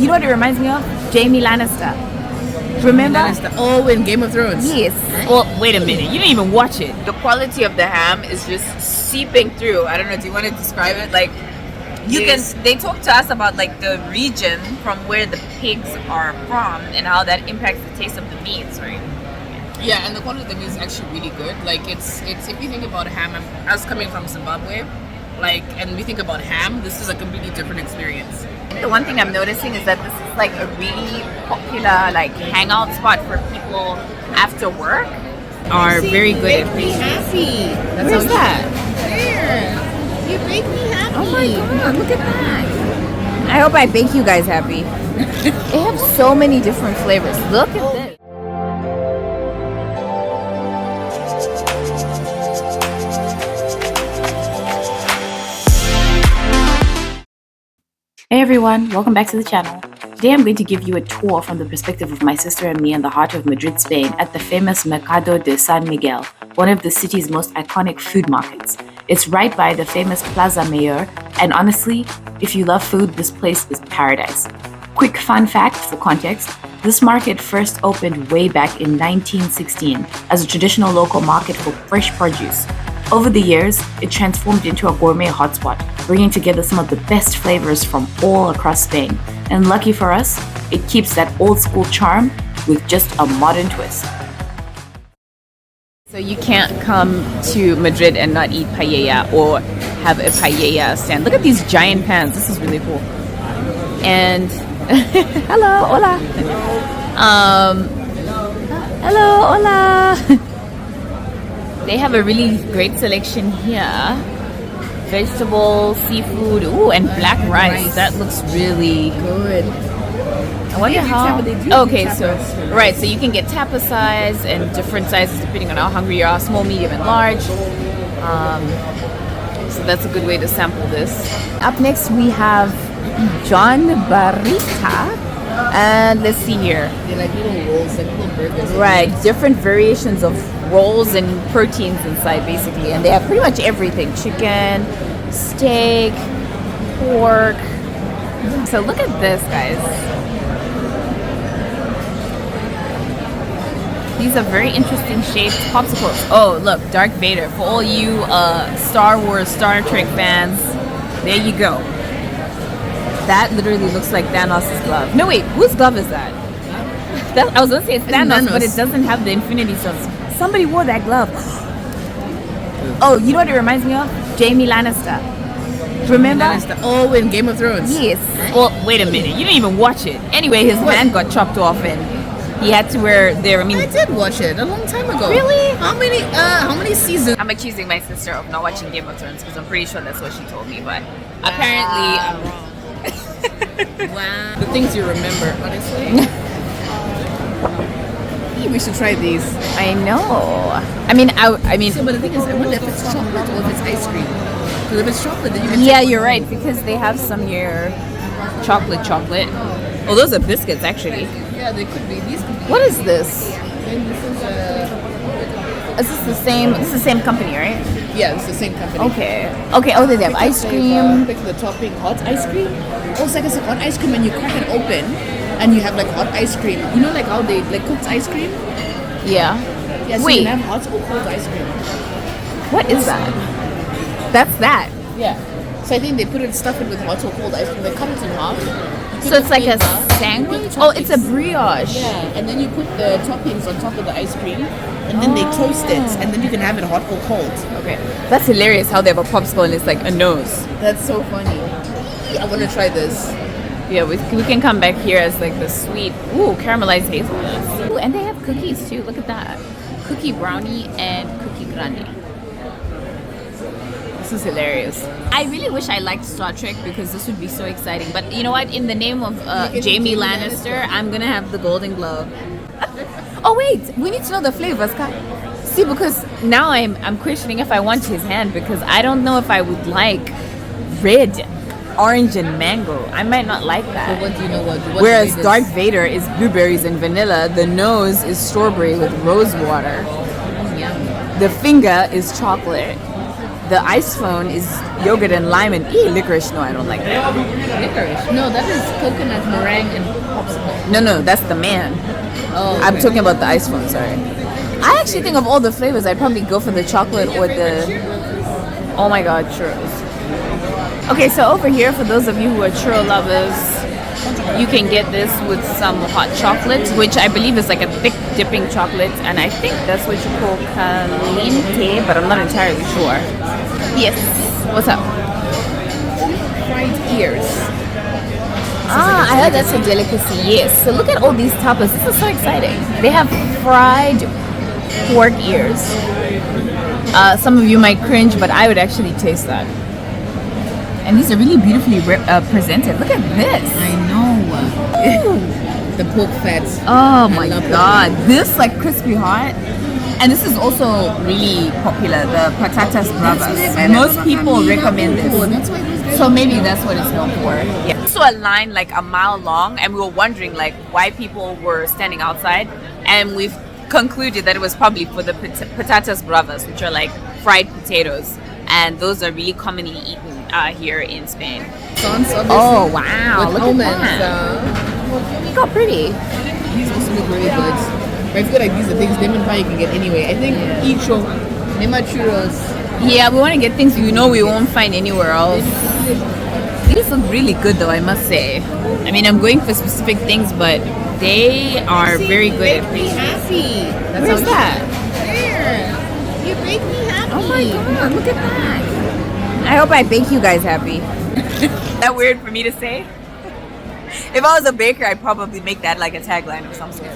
you know what it reminds me of? Jamie Lannister. Remember? Lannister. Oh, in Game of Thrones. Yes. Well, wait a minute. You didn't even watch it. The quality of the ham is just seeping through. I don't know. Do you want to describe it? Like, they talk to us about like the region from where the pigs are from and how that impacts the taste of the meats, right? Yeah, and the quality of the meat is actually really good. Like, it's if you think about ham, I was coming from Zimbabwe, like, and we think about ham, this is a completely different experience. The one thing I'm noticing is that this is like a really popular like hangout spot for people after work. Are very good at me happy. Where's that? There. You make me happy. Oh my god, look at that. I hope I bake you guys happy. They have so many different flavors. Look at this. Hey everyone, welcome back to the channel. Today I'm going to give you a tour from the perspective of my sister and me in the heart of Madrid, Spain at the famous Mercado de San Miguel, one of the city's most iconic food markets. It's right by the famous Plaza Mayor, and honestly, if you love food, this place is paradise. Quick fun fact for context, this market first opened way back in 1916 as a traditional local market for fresh produce. Over the years, it transformed into a gourmet hotspot, bringing together some of the best flavors from all across Spain. And lucky for us, it keeps that old school charm with just a modern twist. So you can't come to Madrid and not eat paella or have a paella stand. Look at these giant pans. This is really cool. And hello, hola. Hello, hola. They have a really great selection here. Vegetables, seafood, ooh, and black rice. That looks really good. I wonder how. Okay, so so you can get tapas size and different sizes depending on how hungry you are, small, medium, and large. So that's a good way to sample this. Up next we have John Barrita, and let's see here. They're like little rolls, like little burgers. Right, different variations of rolls and proteins inside basically, and they have pretty much everything: chicken, steak, pork. So look at this, guys. These are very interesting shaped popsicles. Oh look, Darth Vader. For all you Star Wars, Star Trek fans, there you go. That literally looks like Thanos' glove. No wait, whose glove is that? I was gonna say it's Thanos, but it doesn't have the Infinity Stones. Somebody wore that glove. Oh, you know what it reminds me of? Jamie Lannister. Remember? Lannister. Oh, in Game of Thrones. Yes. Well, wait a minute. You didn't even watch it. Anyway, his hand got chopped off and he had to wear their. I did watch it a long time ago. Really? How many seasons? I'm accusing my sister of not watching Game of Thrones because I'm pretty sure that's what she told me, but apparently I'm wrong. Wow. The things you remember, honestly. We should try these. I know. I mean. So, but the thing is, I wonder if it's chocolate or if it's ice cream. Because if it's chocolate, then you can. Yeah, you're right, because they have some here. Chocolate. Oh, those are biscuits, actually. Yeah, they could be. These could be. What is this? And this is Is this the same? This is the same company, right? Yeah, it's the same company. Okay. Oh, they have ice cream. Pick the topping, hot ice cream. Oh, it's like a hot ice cream, and you crack it open, and you have like hot ice cream. You know, like how they like cooked ice cream. Yeah. Yeah. So wait. you can have hot or cold ice cream. What is that? That's that. Yeah. So I think they put it, stuff it with hot or cold ice cream. They cut it in half. So it's like a sandwich? Oh, it's a brioche. Yeah, and then you put the toppings on top of the ice cream, and then they toast it, and then you can have it hot or cold. Okay. That's hilarious how they have a popsicle and it's like a nose. That's so funny. Yeah, I want to try this. Yeah, we can come back here as like the sweet, caramelized hazelnuts. Ooh, and they have cookies too. Look at that. Cookie brownie and cookie grande. This is hilarious. I really wish I liked Star Trek because this would be so exciting. But you know what? In the name of Jamie Lannister, I'm gonna have the Golden Globe. Oh wait, we need to know the flavors, Kai. See, because now I'm questioning if I want his hand because I don't know if I would like red, orange, and mango. I might not like that. But what do you know? What Whereas Darth Vader is blueberries and vanilla. The nose is strawberry with rose water. Yum. The finger is chocolate. the ice phone is yogurt and lime and licorice. No, I don't like that. Licorice. No, that is coconut meringue and popsicle. No, that's the man. Oh, I'm okay. talking about the ice phone, sorry. I actually think of all the flavors, I'd probably go for the chocolate or the... Oh my god, churros. Okay, so over here, for those of you who are churro lovers, you can get this with some hot chocolate, which I believe is like a thick dipping chocolate, and I think that's what you call caliente, but I'm not entirely sure. Yes. What's up? Fried ears. Ah, I heard that's a delicacy. Yes. So look at all these tapas. This is so exciting. They have fried pork ears. Some of you might cringe, but I would actually taste that. And these are really beautifully presented. Look at this. I know. The pork fats. Oh I my love god. This like crispy hot. And this is also really popular, the patatas bravas. Most people recommend this. That's why it was So maybe that's what it's known for. Yeah. So a line like a mile long, and we were wondering like why people were standing outside, and we've concluded that it was probably for the patatas bravas, which are like fried potatoes, and those are really commonly eaten here in Spain. Sauce, obviously. Oh wow! With Look almonds. at that. Look how pretty. These also look really good. But I feel like these are things lemon pie you can get anyway. I think icho, nema churros. Yeah, we want to get things we know we won't find anywhere else. These look really good though, I must say. I mean, I'm going for specific things, but they are very good at Make me happy. That's Where's how that? There. You make me happy. Oh my god, look at that. I hope I bake you guys happy. That weird for me to say? If I was a baker, I'd probably make that like a tagline or something.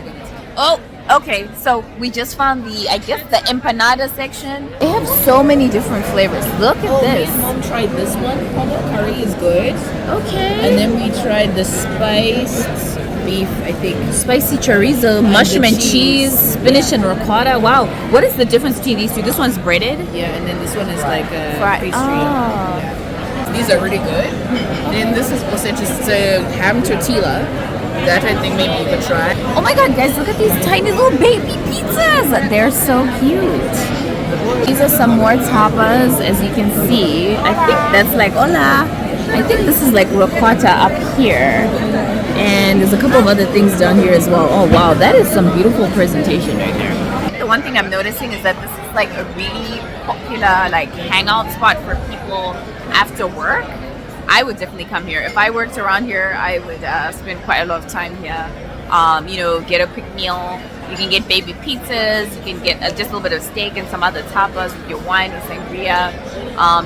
Oh, okay. So we just found I guess the empanada section. They have so many different flavors. Look at Me this. and mom tried this one. Pomelo curry is good. Okay. And then we tried the spiced beef, I think. Spicy chorizo, mushroom and cheese, spinach and ricotta. Wow. What is the difference between these two? This one's breaded. Yeah, and then this one is like a pastry. Oh. Yeah. These are really good. Then this is also just a ham tortilla. That I think maybe you could try. Oh my god, guys, look at these tiny little baby pizzas. They're so cute. These are some more tapas, as you can see. I think that's like, hola. I think this is like ricotta up here. And there's a couple of other things down here as well. Oh wow, that is some beautiful presentation right there. The one thing I'm noticing is that this is like a really popular like hangout spot for people after work. I would definitely come here. If I worked around here, I would spend quite a lot of time here. Get a quick meal. You can get baby pizzas. You can get just a little bit of steak and some other tapas with your wine or sangria.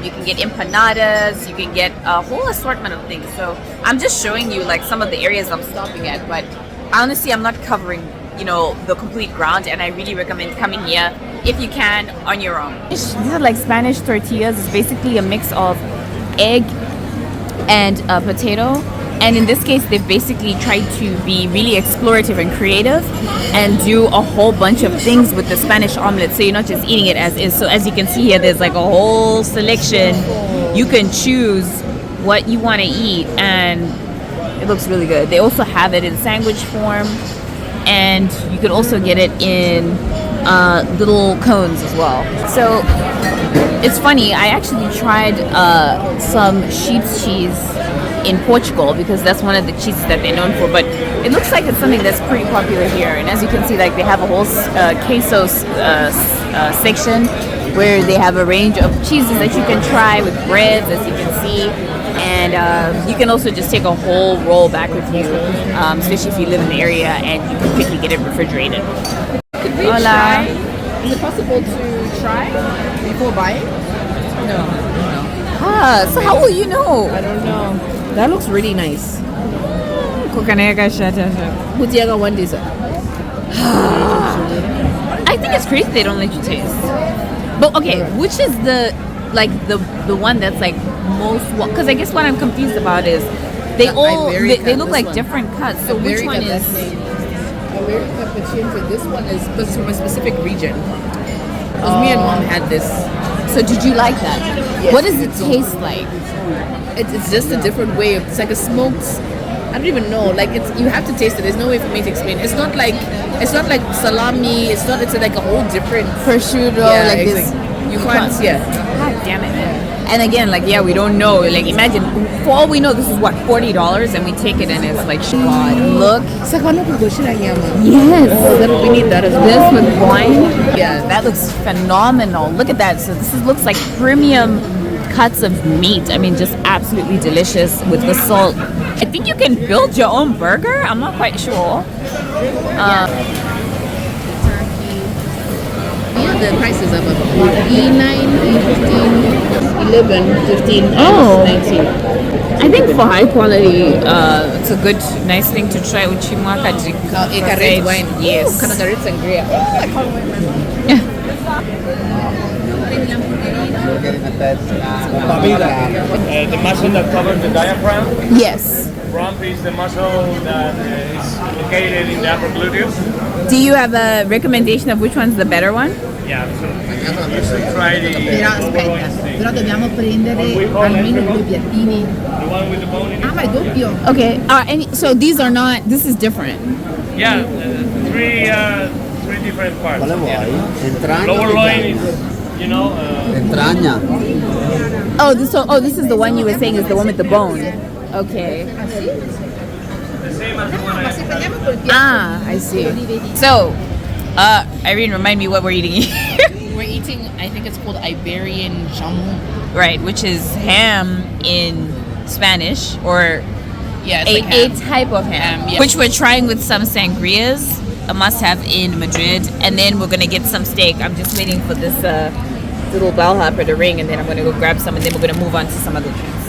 You can get empanadas. You can get a whole assortment of things. So I'm just showing you like some of the areas I'm stopping at. But honestly, I'm not covering the complete ground, and I really recommend coming here if you can on your own. These are like Spanish tortillas. It's basically a mix of egg and potato, and in this case they've basically tried to be really explorative and creative and do a whole bunch of things with the Spanish omelet, so you're not just eating it as is. So as you can see here, there's like a whole selection. You can choose what you want to eat, and it looks really good. They also have it in sandwich form, and you could also get it in little cones as well. So it's funny, I actually tried some sheep's cheese in Portugal because that's one of the cheeses that they're known for, but it looks like it's something that's pretty popular here. And as you can see, like they have a whole queso section where they have a range of cheeses that you can try with breads, as you can see. And you can also just take a whole roll back with you, especially if you live in the area and you can quickly get it refrigerated. Could we Hola. try? Is it possible to try before buying? No. Ah, so how will you know? I don't know. That looks really nice. Mutiaga one dessert. I think it's crazy they don't let you taste. But okay, which is the one that's like most? Because I guess what I'm confused about is they all they look like different cuts. So which one is? Ibérico paciente. This one is from a specific region. Because me and mom had this. So did you like that? Yes. What does it taste like? It's just a different way. It's like a smoked. I don't even know. Like you have to taste it. There's no way for me to explain. It's not like salami. It's like a whole different Prosciutto, Yeah, like exactly. You can't, yeah. God damn it. And again, like, yeah, we don't know. Like, imagine, for all we know, this is what, $40, and we take it and it's like, God, look. Sa kano ko siya yaman? Yes. Oh, we need that as well. This with wine. Yeah, that looks phenomenal. Look at that. So looks like premium cuts of meat. I mean, just absolutely delicious with the salt. I think you can build your own burger. I'm not quite sure. The prices are about E9, E15, 11, 15, Oh. 19. I think for high quality, it's a good, nice thing to try with chimwaka drink. Red wine. Yes. Kind of red sangria. I can't remember. The muscle that covers the diaphragm. Yes. Rump is the muscle that is located in the upper gluteus. Do you have a recommendation of which one's the better one? Yeah, absolutely. You should try the Però aspetta, però dobbiamo prendere almeno 2 piattini. The one with the bone in it. Ah, ma è doppio? Okay. So these are not. This is different. Yeah, three different parts. Quale vuoi? Entragna? Lower loin is, Entragna. This is the one you were saying is the one with the bone. Okay. the same as the one Ma se tagliamo col piatto Ah, I see. So, Irene, remind me what we're eating here. We're eating, I think it's called Iberian jamon. Right, which is ham in Spanish, or Yeah, it's a, like ham. a type of ham, Yeah. which we're trying with some sangrias, a must-have in Madrid, and then we're gonna get some steak. I'm just waiting for this little bellhopper to ring, and then I'm gonna go grab some, and then we're gonna move on to some other things.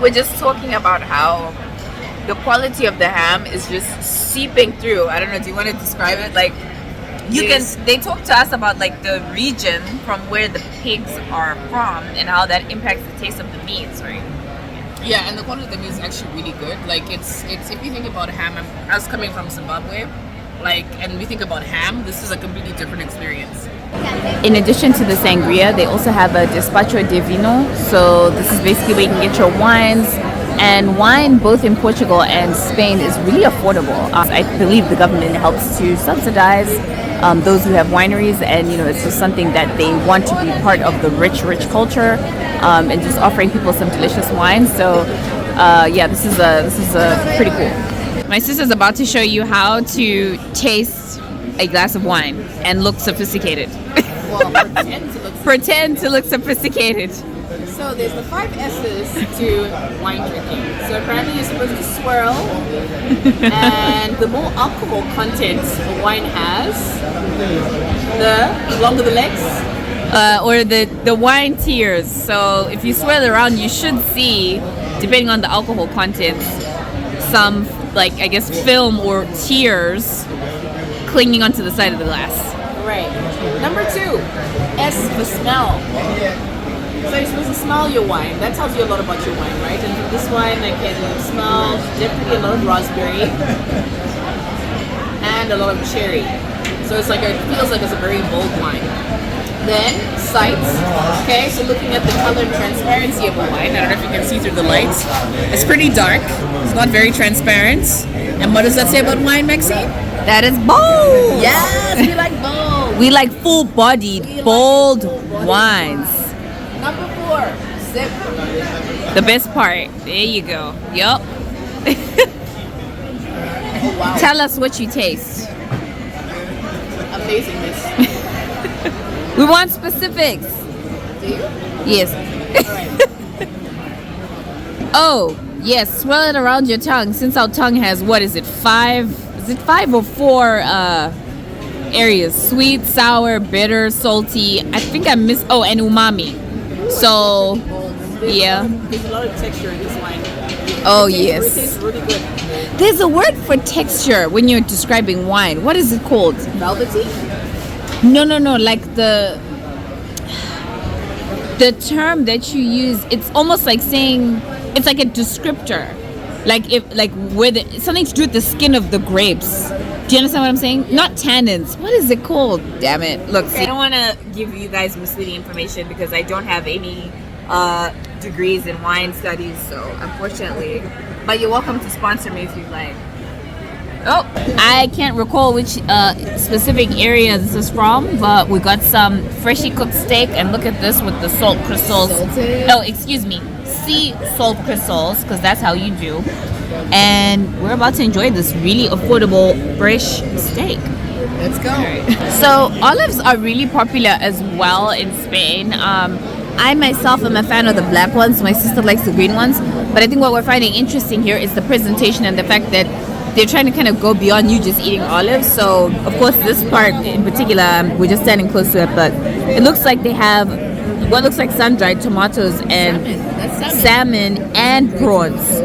We're just talking about how the quality of the ham is just seeping through. I don't know. Do you want to describe it? Like, they talk to us about like the region from where the pigs are from and how that impacts the taste of the meats, right? Yeah, and the quality of the meat is actually really good. Like it's if you think about ham, I was coming from Zimbabwe, and we think about ham, this is a completely different experience. In addition to the sangria, they also have a despacho de vino. So this is basically where you can get your wines. And wine, both in Portugal and Spain, is really affordable. I believe the government helps to subsidize those who have wineries, and it's just something that they want to be part of the rich culture, and just offering people some delicious wine. So, this is pretty cool. My sister's about to show you how to taste a glass of wine and look sophisticated. Well, Pretend to look sophisticated. So there's the 5 S's to wine drinking. So apparently you're supposed to swirl, and the more alcohol content a wine has, the longer the legs. Or the wine tiers. So if you swirl around, you should see, depending on the alcohol content, some film or tears clinging onto the side of the glass. Right. Number 2, S for smell. So you're supposed to smell your wine. That tells you a lot about your wine, right? And from this wine, I can smell definitely a lot of raspberry and a lot of cherry. So it feels like it's a very bold wine. Then sights. Okay, so looking at the color and transparency of a wine. I don't know if you can see through the lights. It's pretty dark. It's not very transparent. And what does that say about wine, Maxine? That is bold. Yes, we like bold. We like full-bodied, bold wines. Number 4, sip. The best part. There you go. Yup. Oh wow, Tell us what you taste. amazingness. We want specifics. Do you? Yes. Oh, yes. Swirl it around your tongue. Since our tongue has, what is it, 5? Is it 5 or 4 areas? Sweet, sour, bitter, salty. I think I missed. Oh, and umami. So, yeah. There's a lot of texture in this wine. Oh, It yes. tastes really good. There's a word for texture when you're describing wine. What is it called? Velvety? No. Like the term that you use, it's almost like saying, it's like a descriptor. Something to do with the skin of the grapes. Do you understand what I'm saying? Not tannins. What is it called? Damn it. Look, see. I don't want to give you guys misleading information because I don't have any degrees in wine studies, so unfortunately. But you're welcome to sponsor me if you'd like. Oh, I can't recall which specific area this is from, but we got some freshly cooked steak, and look at this with the salt crystals. Salted. Oh, excuse me, sea salt crystals, because that's how you do. And we're about to enjoy this really affordable fresh steak. Let's go. So olives are really popular as well in Spain. I myself am a fan of the black ones. My sister likes the green ones. But I think what we're finding interesting here is the presentation and the fact that they're trying to kind of go beyond you just eating olives. So, of course, this part in particular, we're just standing close to it, but it looks like they have what looks like sun-dried tomatoes and salmon and prawns.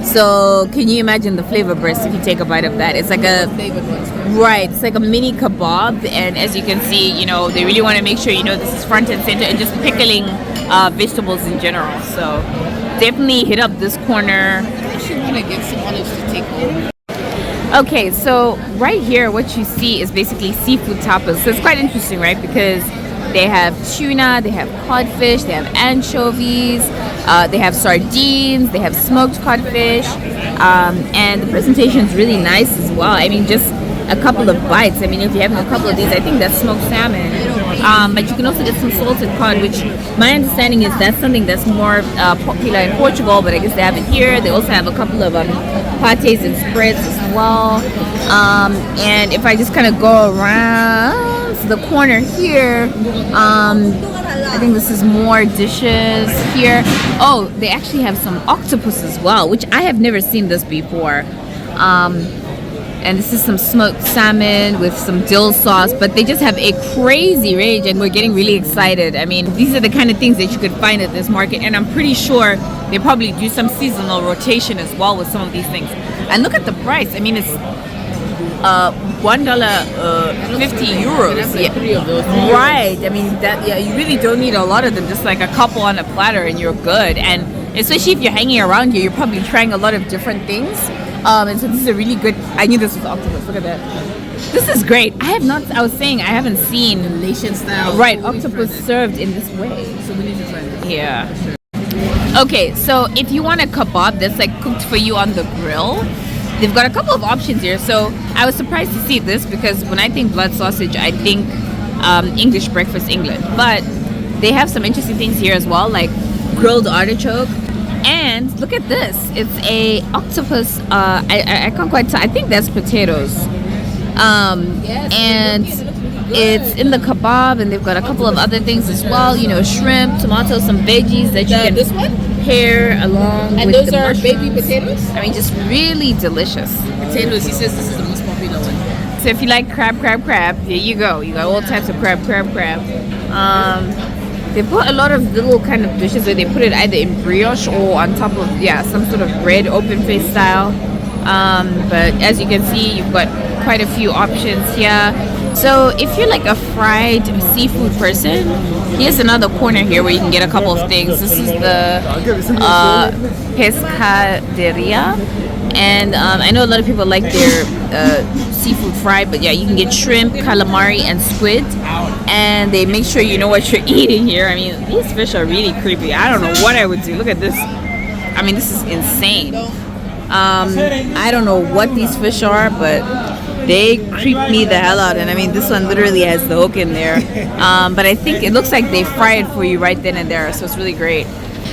So, can you imagine the flavor burst if you take a bite of that? It's like a right. It's like a mini kebab, and as you can see, you know, they really want to make sure you know this is front and center, and just pickling vegetables in general. So, definitely hit up this corner. I actually want to get some olives to take home. Okay, so right here, what you see is basically seafood tapas. So it's quite interesting, right? Because they have tuna, they have codfish, they have anchovies, they have sardines, they have smoked codfish, and the presentation is really nice as well. I mean, just a couple of bites. I mean, if you're having a couple of these, I think that's smoked salmon. But you can also get some salted cod, which my understanding is that's something that's more popular in Portugal, but I guess they have it here. They also have a couple of pates and spritz as well. And if I just kind of go around the corner here, I think this is more dishes here. Oh, they actually have some octopus as well, which I have never seen this before. And this is some smoked salmon with some dill sauce, but they just have a crazy range, and we're getting really excited. I mean, these are the kind of things that you could find at this market, and I'm pretty sure they probably do some seasonal rotation as well with some of these things. And look at the price. I mean, it's €1.50. Yeah. 3 of those. Right. I mean, that you really don't need a lot of them. Just like a couple on a platter, and you're good. And especially if you're hanging around here, you're probably trying a lot of different things. And so this is a really good. I knew this was octopus. Look at that. This is great. I was saying I haven't seen Malaysian style. right octopus served in this way. So we need to try this. Yeah. Okay, so if you want a kebab that's like cooked for you on the grill, they've got a couple of options here. So I was surprised to see this because when I think blood sausage, I think English breakfast England. But they have some interesting things here as well, like grilled artichoke. And look at this. It's a octopus. I can't quite tell. I think that's potatoes. And it's in the kebab, and they've got a couple of other things as well. You know, shrimp, tomato, some veggies that you can this one? pair along And with those the are mushrooms. baby potatoes? I mean, just really delicious. Potatoes, he says this is the most popular one. So if you like crab, there you go. You got all types of crab. They put a lot of little kind of dishes where they put it either in brioche or on top of some sort of bread, open face style. But as you can see, you've got quite a few options here. So if you're like a fried seafood person, here's another corner here where you can get a couple of things. This is the pescaderia. And I know a lot of people like their seafood fried, but yeah, you can get shrimp, calamari, and squid. And they make sure you know what you're eating here. I mean, these fish are really creepy. I don't know what I would do. Look at this. I mean, this is insane. I don't know what these fish are, but they creep me the hell out. And I mean, this one literally has the hook in there. But I think it looks like they fry it for you right then and there. So it's really great.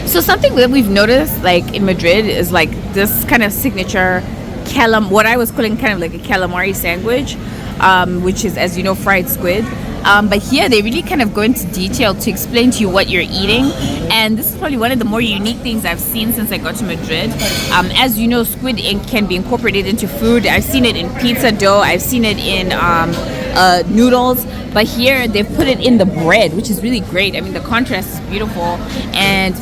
So something that we've noticed, like in Madrid, is like this kind of signature what I was calling kind of like a calamari sandwich, which is, as you know, fried squid. But here they really kind of go into detail to explain to you what you're eating. And this is probably one of the more unique things I've seen since I got to Madrid. As you know, squid can be incorporated into food. I've seen it in pizza dough. I've seen it in noodles. But here they've put it in the bread, which is really great. I mean, the contrast is beautiful. And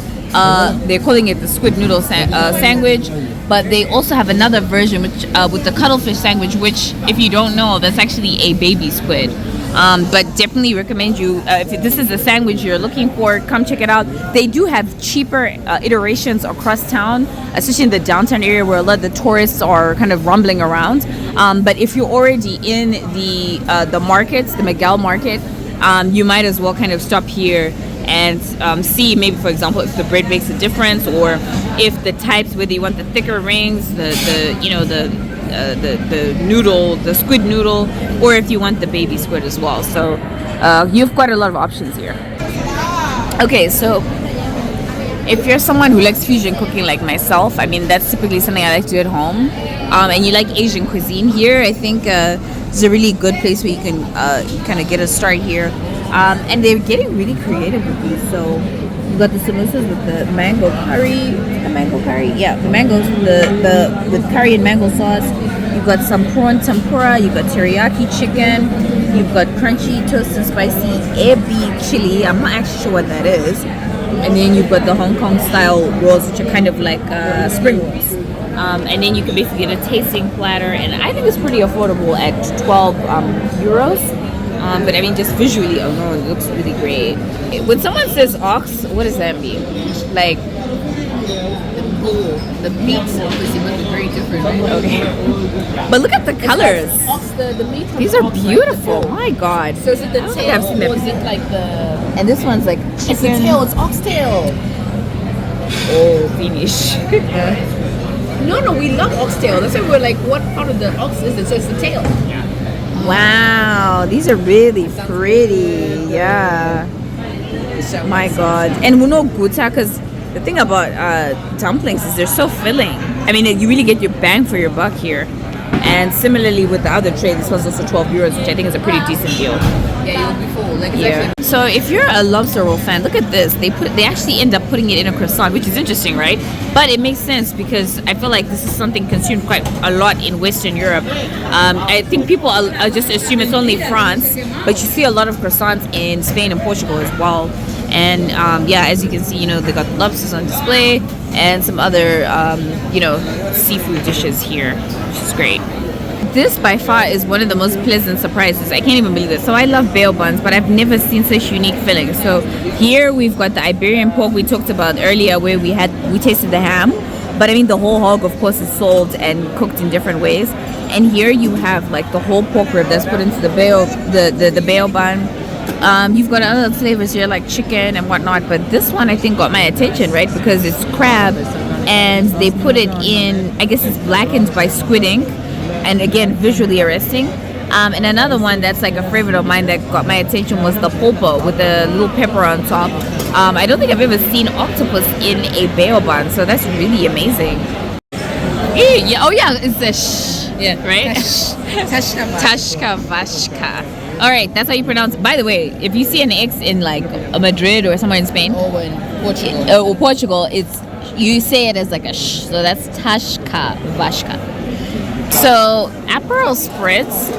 they're calling it the squid noodle sandwich. But they also have another version which with the cuttlefish sandwich, which, if you don't know, that's actually a baby squid. But definitely recommend you, if this is the sandwich you're looking for, come check it out. They do have cheaper iterations across town, especially in the downtown area where a lot of the tourists are kind of rumbling around. But if you're already in the markets, the Miguel market, you might as well kind of stop here and see, maybe, for example, if the bread makes a difference, or if the types, whether you want the thicker rings, the the noodle, the squid noodle, or if you want the baby squid as well. So you've got a lot of options here. Okay, so if you're someone who likes fusion cooking like myself, I mean, that's typically something I like to do at home, and you like Asian cuisine here, I think it's a really good place where you can kind of get a start here. And they're getting really creative with these. So you got the samosas with the mango curry, the mangoes with curry and mango sauce. You've got some prawn tempura, you've got teriyaki chicken, you've got crunchy toast and spicy ebi chili. I'm not actually sure what that is. And then you've got the Hong Kong style rolls, which are kind of like spring rolls. And then you can basically get a tasting platter, and I think it's pretty affordable at 12 euros. But I mean, just visually alone, it looks really great. When someone says ox, what does that mean? Like, The meats obviously look very different, right? okay. But look at the colors. The meat. These are beautiful. My God. So is it the I don't think I've tail, seen that or is before. it like the? And this one's like It's the chicken. tail. It's oxtail. Oh, finish. No, we love oxtail. That's why we're like, what part of the ox is it? So it's the tail. Wow, these are really pretty. Yeah. My God. And we know guta, because the thing about dumplings is they're so filling. I mean, you really get your bang for your buck here. And similarly with the other tray, this one's also 12 euros, which I think is a pretty decent deal. Yeah, you'll be full. Like, it's Yeah. actually- So if you're a lobster roll fan, look at this. They actually end up putting it in a croissant, which is interesting, right? But it makes sense because I feel like this is something consumed quite a lot in Western Europe. I think people just assume it's only France, but you see a lot of croissants in Spain and Portugal as well. And yeah, as you can see, they got lobsters on display and some other, seafood dishes here, which is great. This by far is one of the most pleasant surprises. I can't even believe it. So I love Baole buns, but I've never seen such unique fillings. So here we've got the Iberian pork we talked about earlier, where we tasted the ham. But I mean, the whole hog, of course, is sold and cooked in different ways. And here you have like the whole pork rib that's put into the Baole bun. You've got other flavors here like chicken and whatnot, but this one I think got my attention, right? Because it's crab, and they put it in, I guess it's blackened by squid ink. And again, visually arresting. And another one that's like a favorite of mine that got my attention was the pulpo with the little pepper on top. I don't think I've ever seen octopus in a Baole bun, so that's really amazing. Yeah, oh yeah, it's the right? Tashka vashka. All right, that's how you pronounce it. By the way, if you see an X in like Madrid or somewhere in Spain or Portugal, you say it as like a sh. So that's tashka vashka. So Aperol spritz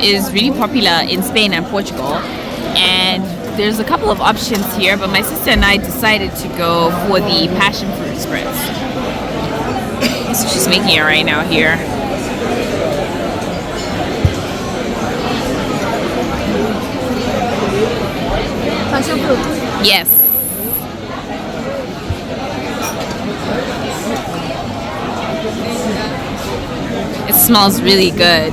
is really popular in Spain and Portugal, and there's a couple of options here, but my sister and I decided to go for the passion fruit spritz. So she's making it right now here. Passion fruit. Yes. It smells really good.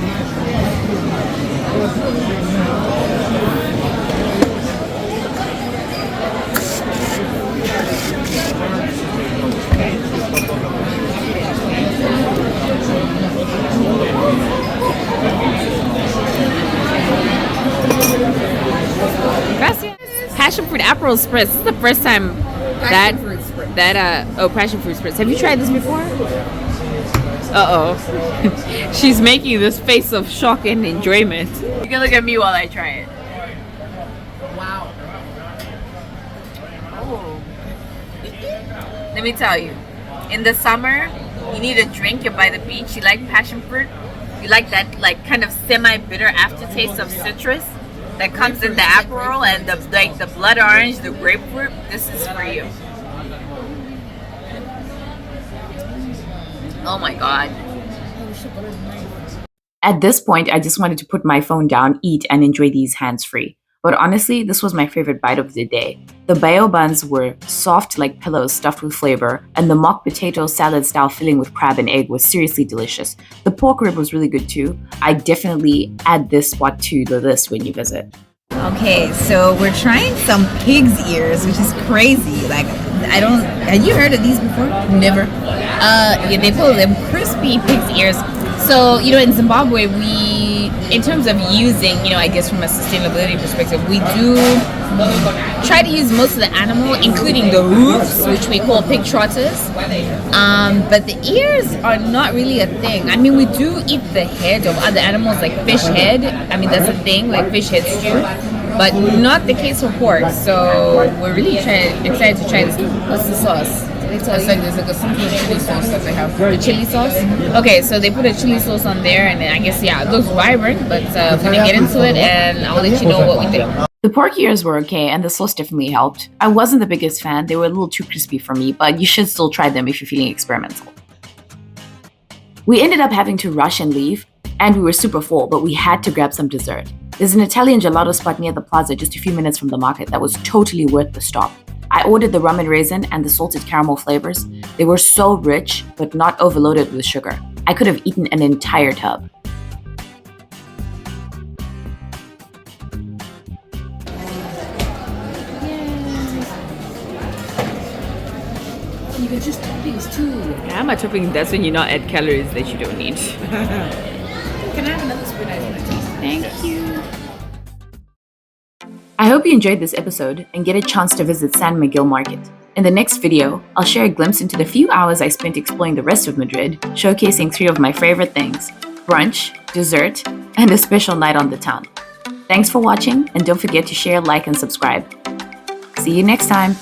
Gracias. Passion fruit Aperol spritz. This is the first time passion fruit spritz. Have you tried this before? Uh-oh. She's making this face of shock and enjoyment. You can look at me while I try it. Wow. Oh. Let me tell you, in the summer, you need a drink, you're by the beach, you like passion fruit, you like that like kind of semi-bitter aftertaste of citrus that comes in the Aperol and the blood orange, the grapefruit, this is for you. Oh my God. At this point, I just wanted to put my phone down, eat, and enjoy these hands-free. But honestly, this was my favorite bite of the day. The Baole buns were soft like pillows stuffed with flavor, and the mock potato salad style filling with crab and egg was seriously delicious. The pork rib was really good too. I definitely add this spot to the list when you visit. Okay, so we're trying some pig's ears, which is crazy. Like, have you heard of these before? Never. Yeah, they call them crispy pig's ears. So, in Zimbabwe, in terms of using, I guess from a sustainability perspective, we do try to use most of the animal, including the hoofs, which we call pig trotters. But the ears are not really a thing. I mean, we do eat the head of other animals, like fish head. I mean, that's a thing, like fish head stew. But not the case for pork. So we're really excited to try this. What's the sauce? It's like there's like a simple chili sauce that they have. The chili sauce? Okay, so they put a chili sauce on there, and then I guess, it looks vibrant, but we're gonna get into it, and I'll let you know what we think. The pork ears were okay, and the sauce definitely helped. I wasn't the biggest fan, they were a little too crispy for me, but you should still try them if you're feeling experimental. We ended up having to rush and leave, and we were super full, but we had to grab some dessert. There's an Italian gelato spot near the plaza just a few minutes from the market that was totally worth the stop. I ordered the rum and raisin and the salted caramel flavors. They were so rich, but not overloaded with sugar. I could have eaten an entire tub. You can just toppings too. I'm a topping, that's when you not add calories that you don't need. Can I have another spoon? I want to taste. Thank you. I hope you enjoyed this episode and get a chance to visit San Miguel Market. In the next video, I'll share a glimpse into the few hours I spent exploring the rest of Madrid, showcasing 3 of my favorite things: brunch, dessert, and a special night on the town. Thanks for watching, and don't forget to share, like, and subscribe. See you next time!